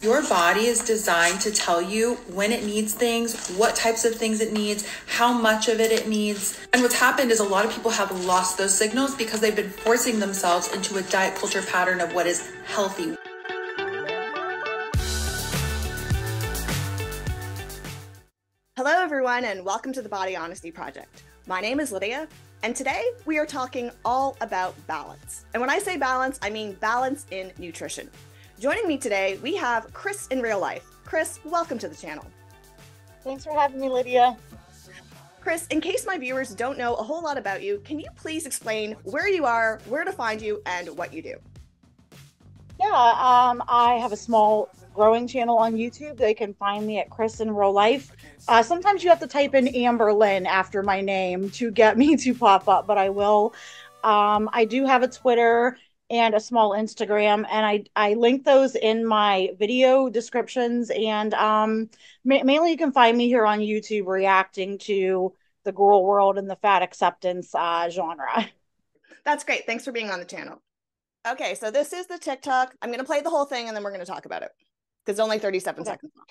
Your body is designed to tell you when it needs things, what types of things it needs, how much of it needs. And what's happened is a lot of people have lost those signals because they've been forcing themselves into a diet culture pattern of what is healthy. Hello everyone and welcome to the Body Honesty Project. My name is Lydia and today we are talking all about balance. And when I say balance, I mean balance in nutrition. Joining me today, we have Chris in real life. Chris, welcome to the channel. Thanks for having me, Lydia. Chris, in case my viewers don't know a whole lot about you, can you please explain where you are, where to find you, and what you do? Yeah, I have a small growing channel on YouTube. They can find me at Chris in real life. Sometimes you have to type in Amber Lynn after my name to get me to pop up, but I will. I do have a Twitter and a small Instagram, and I link those in my video descriptions. And mainly you can find me here on YouTube reacting to the girl world and the fat acceptance genre. That's great. Thanks for being on the channel. Okay, so this is the TikTok. I'm going to play the whole thing and then we're going to talk about it because it's only 37 seconds long.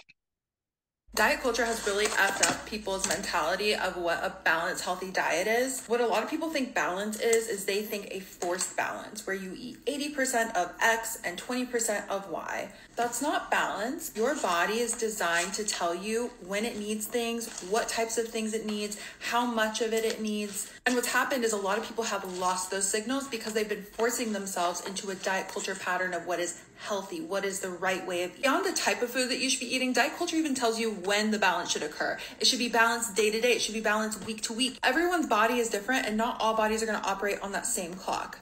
Diet culture has really effed up people's mentality of what a balanced, healthy diet is. What a lot of people think balance is they think a forced balance where you eat 80% of X and 20% of Y. That's not balance. Your body is designed to tell you when it needs things, what types of things it needs, how much of it needs. And what's happened is a lot of people have lost those signals because they've been forcing themselves into a diet culture pattern of what is healthy, what is the right way of beyond the type of food that you should be eating. Diet culture even tells you when the balance should occur. It should be balanced day to day. It should be balanced week to week. Everyone's body is different and not all bodies are going to operate on that same clock.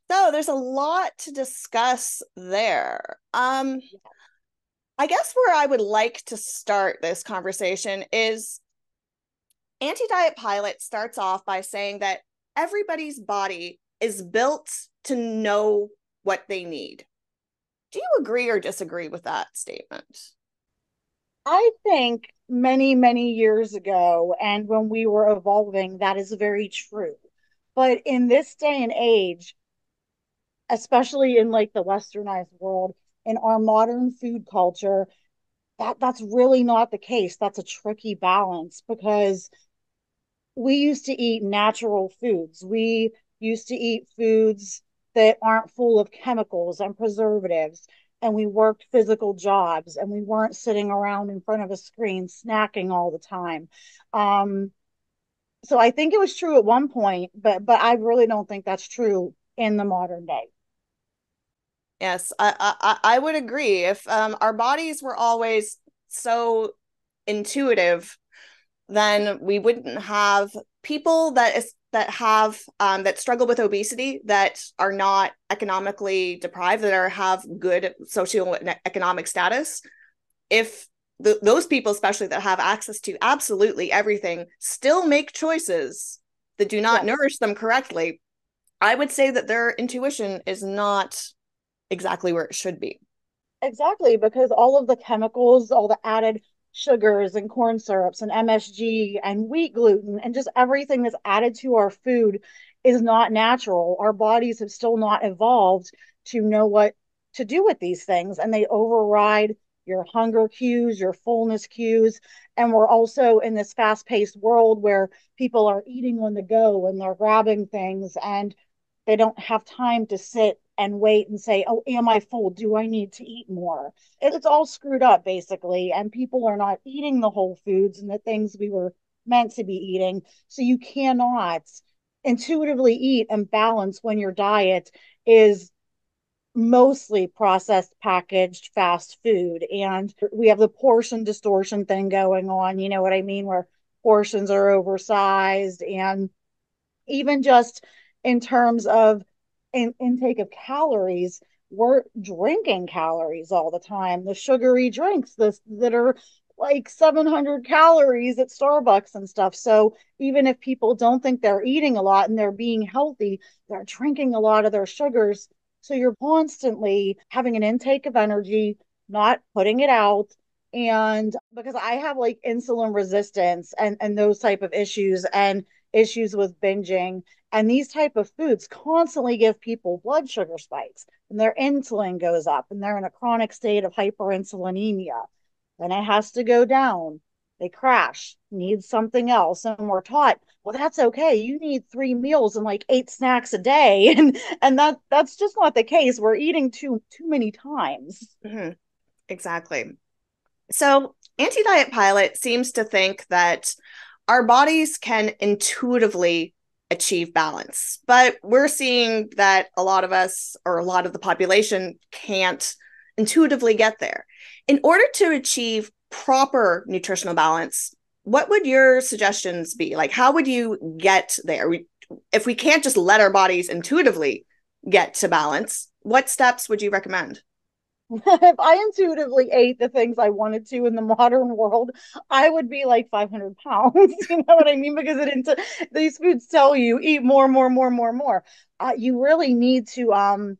So there's a lot to discuss there. I guess where I would like to start this conversation is Antidietpilot starts off by saying that everybody's body is built to know what they need. Do you agree or disagree with that statement? I think many, many years ago, and when we were evolving, that is very true. But in this day and age, especially in like the westernized world, in our modern food culture, that's really not the case. That's a tricky balance because we used to eat natural foods. We used to eat foods that aren't full of chemicals and preservatives. And we worked physical jobs and we weren't sitting around in front of a screen snacking all the time. So I think it was true at one point, but I really don't think that's true in the modern day. Yes, I would agree. If our bodies were always so intuitive, then we wouldn't have people that struggle with obesity, that are not economically deprived, that have good socioeconomic status. If those people, especially that have access to absolutely everything, still make choices that do not nourish them correctly, I would say that their intuition is not exactly where it should be. Exactly, because all of the chemicals, all the added sugars and corn syrups and MSG and wheat gluten and just everything that's added to our food is not natural. Our bodies have still not evolved to know what to do with these things, and they override your hunger cues, your fullness cues. And we're also in this fast-paced world where people are eating on the go and they're grabbing things and they don't have time to sit and wait and say, oh, am I full? Do I need to eat more? It's all screwed up, basically. And people are not eating the whole foods and the things we were meant to be eating. So you cannot intuitively eat and balance when your diet is mostly processed, packaged, fast food. And we have the portion distortion thing going on. You know what I mean? Where portions are oversized, and even just in terms of intake of calories, we're drinking calories all the time. The sugary drinks that are like 700 calories at Starbucks and stuff. So even if people don't think they're eating a lot and they're being healthy, they're drinking a lot of their sugars. So you're constantly having an intake of energy, not putting it out. And because I have like insulin resistance and those type of issues, and issues with binging, and these type of foods constantly give people blood sugar spikes, and their insulin goes up, and they're in a chronic state of hyperinsulinemia. Then it has to go down. They crash, need something else, and we're taught, well, that's okay. You need 3 meals and like 8 snacks a day, and that's just not the case. We're eating too many times. Mm-hmm. Exactly. So, Antidietpilot seems to think that our bodies can intuitively achieve balance, but we're seeing that a lot of us, or a lot of the population, can't intuitively get there. In order to achieve proper nutritional balance, what would your suggestions be? Like, how would you get there? If we can't just let our bodies intuitively get to balance, what steps would you recommend? If I intuitively ate the things I wanted to in the modern world, I would be like 500 pounds. You know what I mean? Because these foods tell you eat more, more, more, more, more. You really need to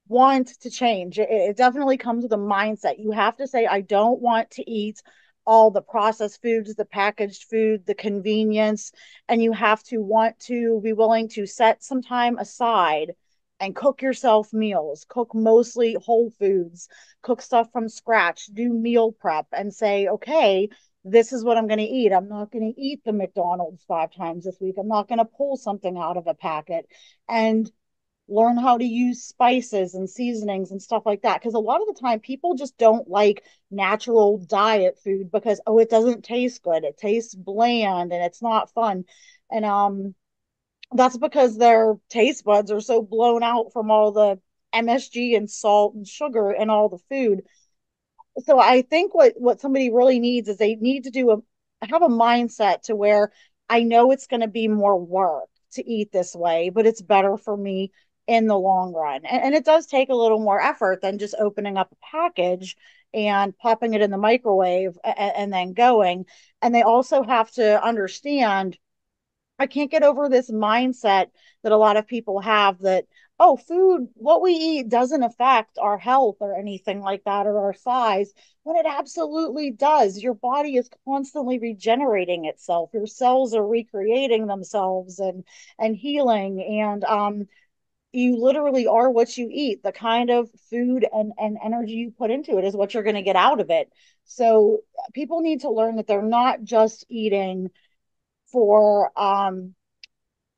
want to change. It definitely comes with a mindset. You have to say, I don't want to eat all the processed foods, the packaged food, the convenience. And you have to want to be willing to set some time aside and cook yourself meals, cook mostly whole foods, cook stuff from scratch, do meal prep, and say, okay, this is what I'm going to eat. I'm not going to eat the McDonald's 5 times this week. I'm not going to pull something out of a packet. And learn how to use spices and seasonings and stuff like that, because a lot of the time people just don't like natural diet food because, oh, it doesn't taste good, it tastes bland and it's not fun. And that's because their taste buds are so blown out from all the MSG and salt and sugar and all the food. So I think what somebody really needs is they need to have a mindset to where, I know it's going to be more work to eat this way, but it's better for me in the long run. And it does take a little more effort than just opening up a package and popping it in the microwave and then going. And they also have to understand, I can't get over this mindset that a lot of people have that, oh, food, what we eat doesn't affect our health or anything like that, or our size, when it absolutely does. Your body is constantly regenerating itself. Your cells are recreating themselves and healing. And you literally are what you eat. The kind of food and energy you put into it is what you're going to get out of it. So people need to learn that they're not just eating for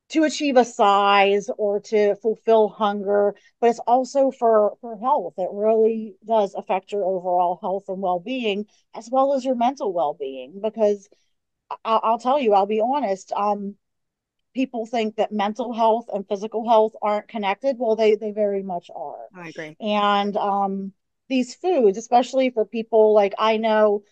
to achieve a size or to fulfill hunger, but it's also for health. It really does affect your overall health and well-being, as well as your mental well-being. Because I'll tell you, I'll be honest, people think that mental health and physical health aren't connected. Well, they very much are. I agree. And these foods, especially for people like I know,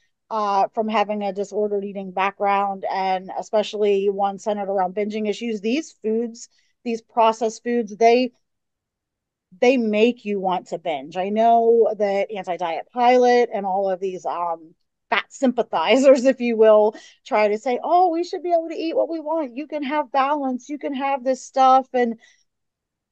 from having a disordered eating background, and especially one centered around binging issues, these foods, these processed foods, they make you want to binge. I know that Antidietpilot and all of these fat sympathizers, if you will, try to say, oh, we should be able to eat what we want. You can have balance, you can have this stuff. And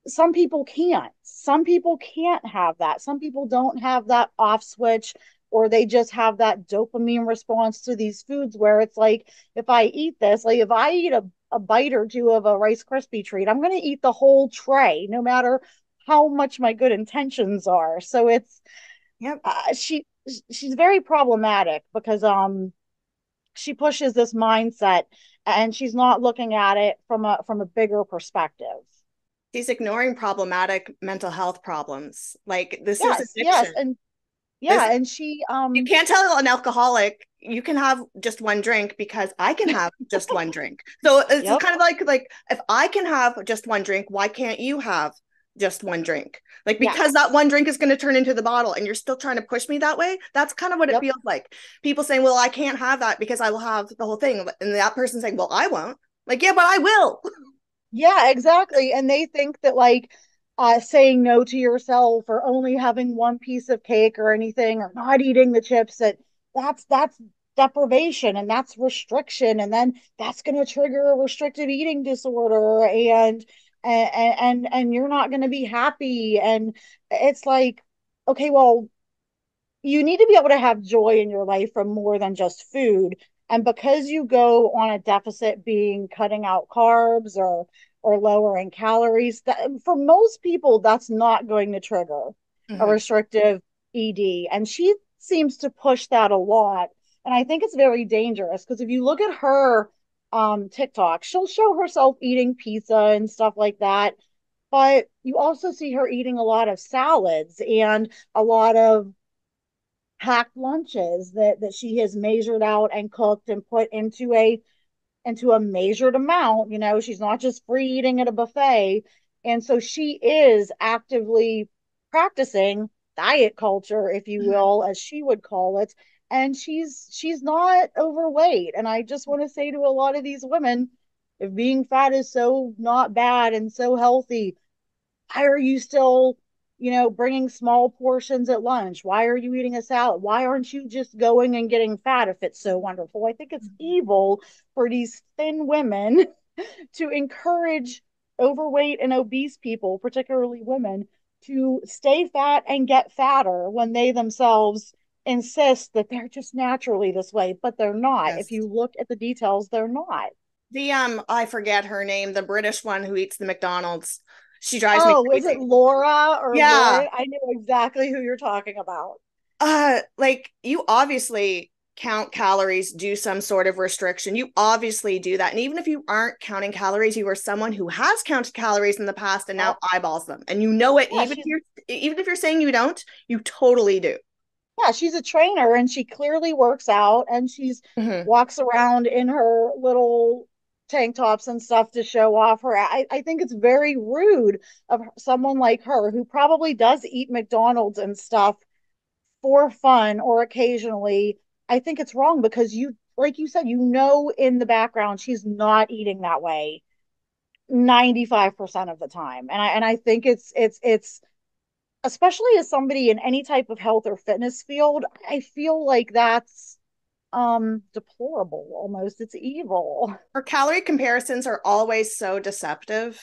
some people can't. Some people can't have that. Some people don't have that off switch, or they just have that dopamine response to these foods where it's like, if I eat this, like if I eat a bite or two of a Rice Krispie treat, I'm going to eat the whole tray, no matter how much my good intentions are. So it's, Yep. she's very problematic because she pushes this mindset, and she's not looking at it from a bigger perspective. She's ignoring problematic mental health problems. Like, this is Yes, addiction. and This, yeah, and she you can't tell an alcoholic you can have just one drink because I can have just one drink. So it's yep. kind of like if I can have just one drink, why can't you have just one drink? Like, because Yes. that one drink is going to turn into the bottle and you're still trying to push me that way. That's kind of what it Yep. feels like. People saying, well, I can't have that because I will have the whole thing. And that person saying, well, I won't. Like, yeah, but I will. Yeah, exactly. And they think that like saying no to yourself, or only having one piece of cake or anything, or not eating the chips, that's deprivation, and that's restriction, and then that's going to trigger a restrictive eating disorder, and you're not going to be happy. And it's like, okay, well, you need to be able to have joy in your life from more than just food. And because you go on a deficit, being cutting out carbs or lowering calories, that for most people that's not going to trigger a Mhm. restrictive ED. And she seems to push that a lot. And I think it's very dangerous because if you look at her TikTok, she'll show herself eating pizza and stuff like that. But you also see her eating a lot of salads and a lot of packed lunches that she has measured out and cooked and put into a measured amount. You know, she's not just free eating at a buffet. And so she is actively practicing diet culture, if you Mhm. will, as she would call it. And she's not overweight. And I just want to say to a lot of these women, if being fat is so not bad and so healthy, why are you still, bringing small portions at lunch? Why are you eating a salad? Why aren't you just going and getting fat if it's so wonderful? I think it's evil for these thin women to encourage overweight and obese people, particularly women, to stay fat and get fatter when they themselves insist that they're just naturally this way, but they're not. If Yes. you look at the details, they're not. The I forget her name, the British one who eats the McDonald's. She drives me Oh, is it crazy. Laura or Yeah. Lauren? I know exactly who you're talking about. Like you obviously count calories, do some sort of restriction. You obviously do that. And even if you aren't counting calories, you are someone who has counted calories in the past and now Yeah, eyeballs them. And you know it, yeah, she's even if you're saying you don't, you totally do. yeah, she's a trainer and she clearly works out and she's Mhm. walks around in her little tank tops and stuff to show off her. I think it's very rude of someone like her who probably does eat McDonald's and stuff for fun or occasionally. I think it's wrong because you, like you said, in the background she's not eating that way 95% of the time. And I think it's especially as somebody in any type of health or fitness field, I feel like that's deplorable almost. It's evil. Her calorie comparisons are always so deceptive.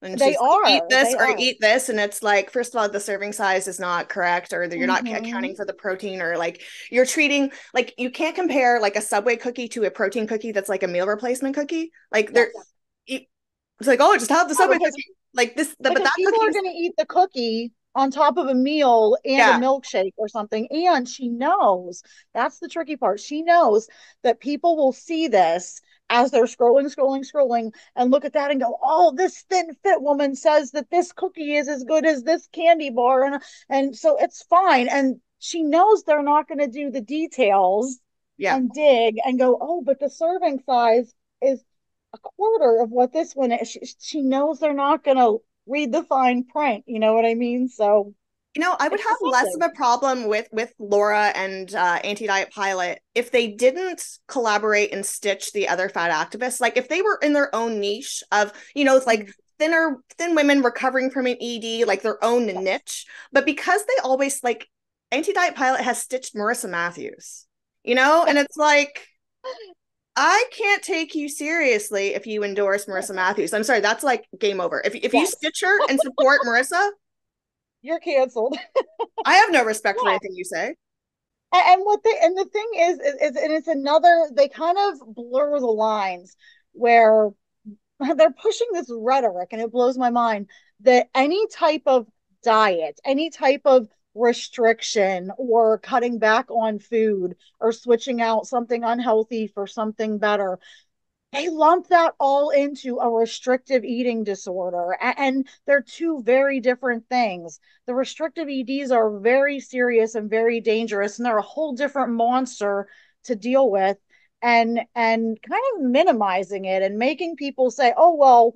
And They she's eat are. this They or are. eat this, and it's like, first of all, the serving size is not correct, or you're not Mm-hmm. accounting for the protein, or like you're treating like you can't compare like a Subway cookie to a protein cookie that's like a meal replacement cookie. Like they're Yes. it's like, oh, just have the Yeah, Subway cookie. Like this, but because that people cookie are is going to eat the cookie on top of a meal and a yeah, milkshake or something. And she knows that's the tricky part. She knows that people will see this as they're scrolling, and look at that and go, oh, this thin fit woman says that this cookie is as good as this candy bar. And so it's fine. And she knows they're not going to do the details yeah. and dig and go, oh, but the serving size is a quarter of what this one is. She knows they're not going to read the fine print. You know what I mean? So You know, I would it's have less of deceptive. a problem with Laura and Antidietpilot if they didn't collaborate and stitch the other fat activists. Like if they were in their own niche of, it's like Mm, thin women recovering from an ED, like their own yes. niche. But because they always like Antidietpilot has stitched Marissa Matthews, and it's like I can't take you seriously if you endorse Marissa Matthews. I'm sorry, that's like game over. If you Yes. stitch her and support Marissa, You're canceled. I have no respect for Yeah. anything you say. And the thing is and it's another, they kind of blur the lines where they're pushing this rhetoric, and it blows my mind that any type of diet, any type of restriction or cutting back on food or switching out something unhealthy for something better, they lump that all into a restrictive eating disorder. And they're two very different things. The restrictive EDs are very serious and very dangerous, and they're a whole different monster to deal with. And kind of minimizing it and making people say, oh, well,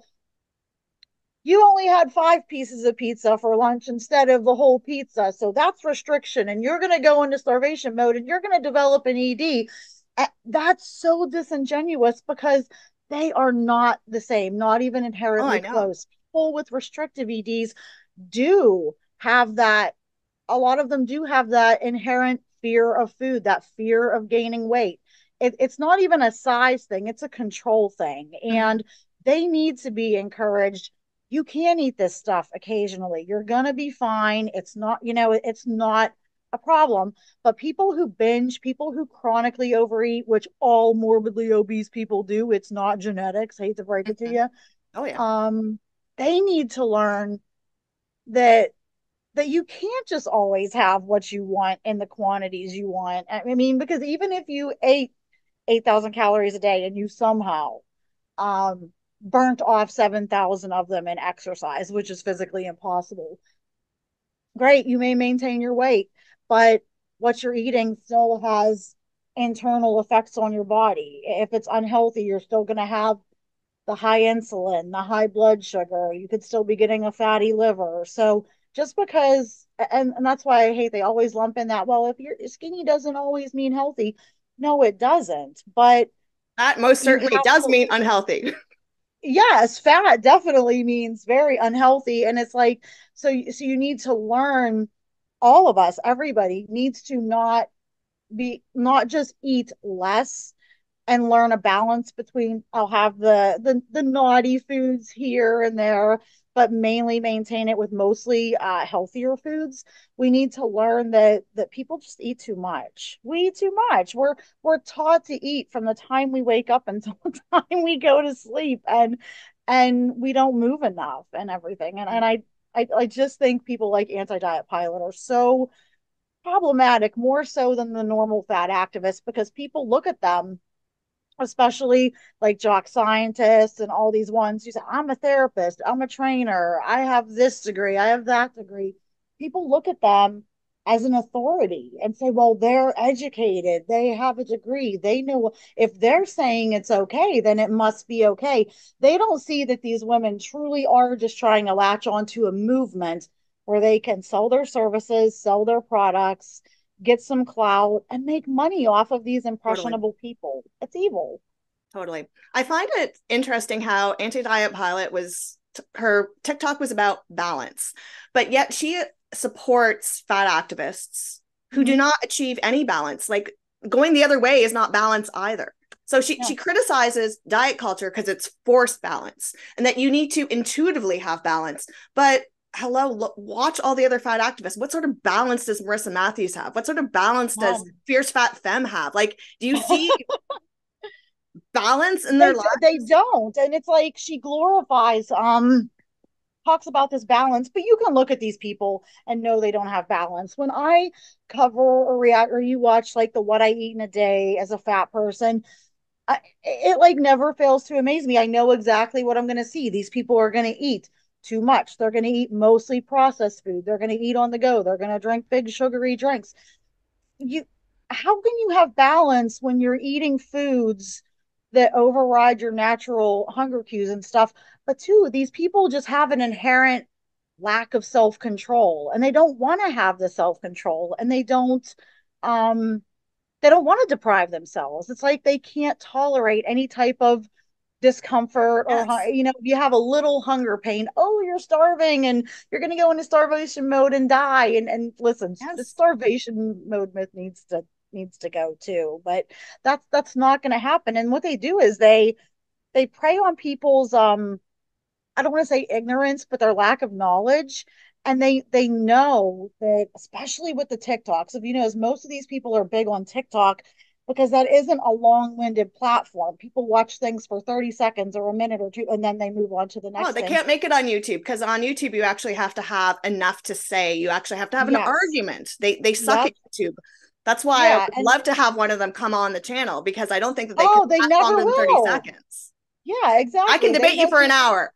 you only had 5 pieces of pizza for lunch instead of the whole pizza. So that's restriction. And you're going to go into starvation mode and you're going to develop an ED. That's so disingenuous because they are not the same, not even Oh, I inherently know. close. People with restrictive EDs do have that, a lot of them do have that inherent fear of food, that fear of gaining weight. It's not even a size thing, it's a control thing. Mhm. And they need to be encouraged. You can eat this stuff occasionally. You're going to be fine. It's not, it's not a problem. But people who binge, people who chronically overeat, which all morbidly obese people do, it's not genetics, hate to break it to Mhm. you. Oh yeah. They need to learn that you can't just always have what you want in the quantities you want. I mean, because even if you ate 8,000 calories a day and you somehow um, burnt off 7,000 of them in exercise, which is physically impossible, great, you may maintain your weight, but what you're eating still has internal effects on your body. If it's unhealthy, you're still going to have the high insulin, the high blood sugar. You could still be getting a fatty liver. So just because, and that's why I hate they always lump in that, well, if you're skinny doesn't always mean healthy. No, it doesn't. But That most you certainly have does to, mean unhealthy. yes, fat definitely means very unhealthy. And it's like, so you need to learn, all of us, everybody needs to not just eat less and learn a balance between, I'll have the naughty foods here and there, but mainly maintain it with mostly healthier foods. We need to learn that people just eat too much. We eat too much. We're taught to eat from the time we wake up until the time we go to sleep, and we don't move enough and everything. And I just think people like Antidietpilot are so problematic, more so than the normal fat activists, because people look at them, especially like jock scientists and all these ones. You say, I'm a therapist, I'm a trainer, I have this degree, I have that degree. People look at them as an authority and say, well, they're educated, they have a degree, they know, if they're saying it's okay, then it must be okay. They don't see that these women truly are just trying to latch onto a movement where they can sell their services, sell their products, get some clout, and make money off of these Totally. impressionable people. It's evil. Totally. I find it interesting how Anti-Diet Pilot was, her TikTok was about balance, but yet she supports fat activists who do Mm-hmm. not achieve any balance. Like going the other way is not balance either. So she Yeah. criticizes diet culture because it's forced balance and that you need to intuitively have balance. But hello, look, watch all the other fat activists. What sort of balance does Marissa Matthews have? What sort of balance does No. Fierce Fat Femme have? Like, do you see balance in their They lives? don't. And it's like she glorifies talks about this balance, but you can look at these people and know they don't have balance. When I cover or react, or you watch like the what I eat in a day as a fat person, it like never fails to amaze me. I know exactly what I'm going to see. These people are going to eat too much. They're going to eat mostly processed food. They're going to eat on the go. They're going to drink big sugary drinks. You, how can you have balance when you're eating foods that override your natural hunger cues and stuff? But two, these people just have an inherent lack of self-control, and they don't want to have the self-control, and um they don't want to deprive themselves. It's like they can't tolerate any type of discomfort, or Yes. if you have a little hunger pain, oh, you're starving and you're going to go into starvation mode and die. And listen, the Yes. starvation mode myth needs to go too, but that's not going to happen. And what they do is they prey on people's I don't want to say ignorance, but their lack of knowledge. And they know that, especially with the TikToks, if you know, as most of these people are big on TikTok, because that isn't a long-winded platform. People watch things for 30 seconds or a minute or two, and then they move on to the Oh, next they thing. can't make it on YouTube because on YouTube you actually have to have enough to say. You actually have to have an Yes. argument. They suck at Yep. YouTube. That's why I Yeah. would And love to have one of them come on the channel because I don't think that they could oh, they last never longer than 30 will. seconds. Yeah, I can exactly. They debate you know for an these hour.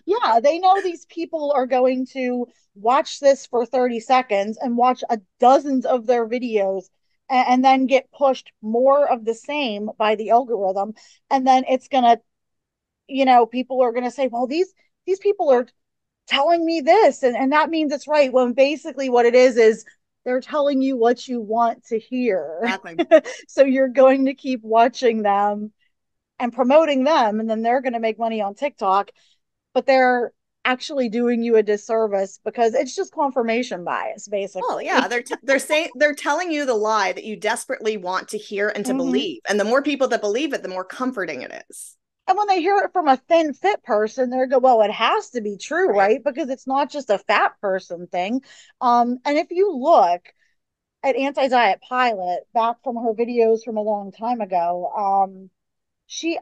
Yeah, they know these people are going to watch this for 30 seconds and watch dozens of their videos, and then get pushed more of the same by the algorithm. And then it's going to, people are going to say, well, these people are telling me this, and that means it's right. When basically what it is they're telling you what you want to hear. Exactly. So you're going to keep watching them and promoting them, and then they're going to make money on TikTok, but they're actually doing you a disservice because it's just confirmation bias, Well, yeah, basically. they're saying they're telling you the lie that you desperately want to hear and to Mm-hmm. believe. And the more people that believe it, the more comforting it is. And when they hear it from a thin, fit person, they go, well, it has to be true, Right. right? Because it's not just a fat person thing. And if you look, at Antidietpilot, back from her videos from a long time ago,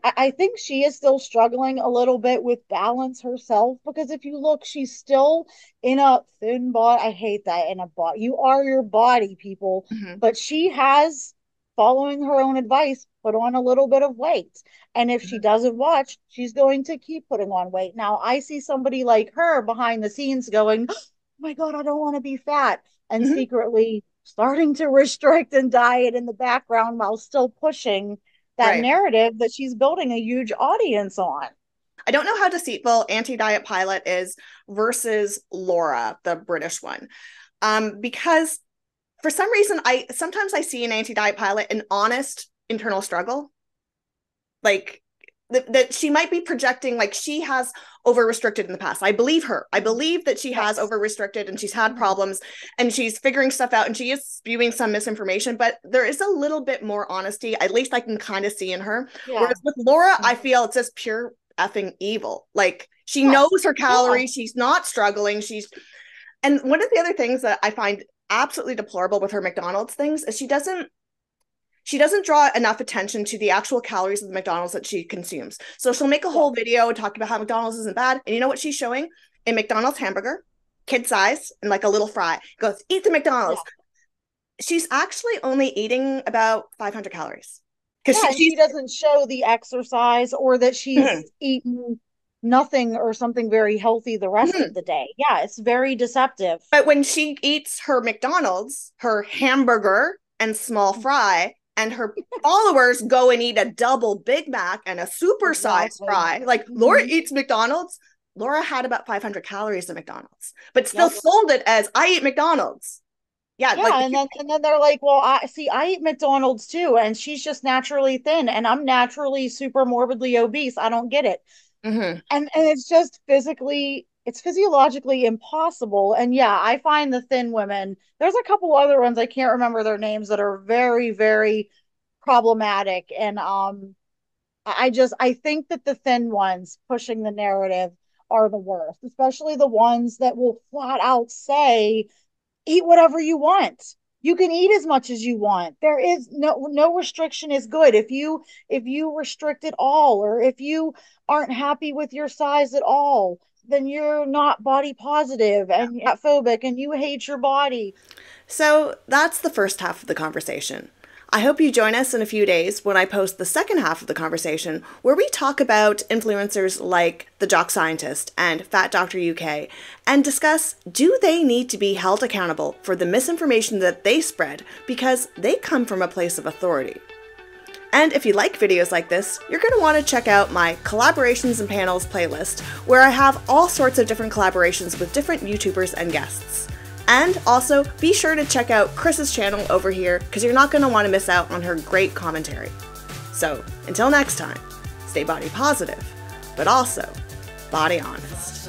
I think she is still struggling a little bit with balance herself, because if you look, she's still in a thin body. I hate that, in a body. You are your body, people. Mhm. But she has, following her own advice, put on a little bit of weight. And if she doesn't watch, she's going to keep putting on weight. Now, I see somebody like her behind the scenes going, oh my God, I don't want to be fat. And Mhm. secretly starting to restrict and diet in the background while still pushing that Right. narrative that she's building a huge audience on. I don't know how deceitful Anti-Diet-Pilot is versus Laura, the British one. Because for some reason, sometimes I see in Anti-Diet-Pilot an honest internal struggle. Like that she might be projecting, like she has over restricted in the past. I believe her. I believe that she has over restricted and she's had problems and she's figuring stuff out and she is spewing some misinformation, but there is a little bit more honesty, at least I can kind of see in her. Yeah. Whereas with Laura, I feel it's just pure effing evil. Like she knows her calories, she's not struggling. And one of the other things that I find absolutely deplorable with her McDonald's things is she doesn't draw enough attention to the actual calories of the McDonald's that she consumes. So she'll make a whole video talking about how McDonald's isn't bad. And you know what she's showing? A McDonald's hamburger, kid size, and like a little fry. Goes, eat the McDonald's. Yeah. She's actually only eating about 500 calories. Because she doesn't show the exercise or that she's eaten nothing or something very healthy the rest of the day. Yeah, it's very deceptive. But when she eats her McDonald's, her hamburger and small fry, and her followers go and eat a double Big Mac and a super sized fry. Like Laura eats McDonald's. Laura had about 500 calories at McDonald's, but still sold it as I eat McDonald's. Yeah, like, and then they're like, well, I eat McDonald's too, and she's just naturally thin, and I'm naturally super morbidly obese. I don't get it. And it's just it's physiologically impossible. And yeah, I find the thin women, there's a couple other ones, I can't remember their names, that are very, very problematic. And I think that the thin ones pushing the narrative are the worst, especially the ones that will flat out say, eat whatever you want. You can eat as much as you want. There is no restriction is good. If you restrict at all, or if you aren't happy with your size at all, then you're not body positive and fat phobic and you hate your body. So that's the first half of the conversation. I hope you join us in a few days when I post the second half of the conversation, where we talk about influencers like the Jock Scientist and Fat Doctor UK and discuss, do they need to be held accountable for the misinformation that they spread because they come from a place of authority? And if you like videos like this, you're going to want to check out my collaborations and panels playlist, where I have all sorts of different collaborations with different YouTubers and guests. And also, be sure to check out Chris's channel over here, because you're not going to want to miss out on her great commentary. So, until next time, stay body positive, but also body honest.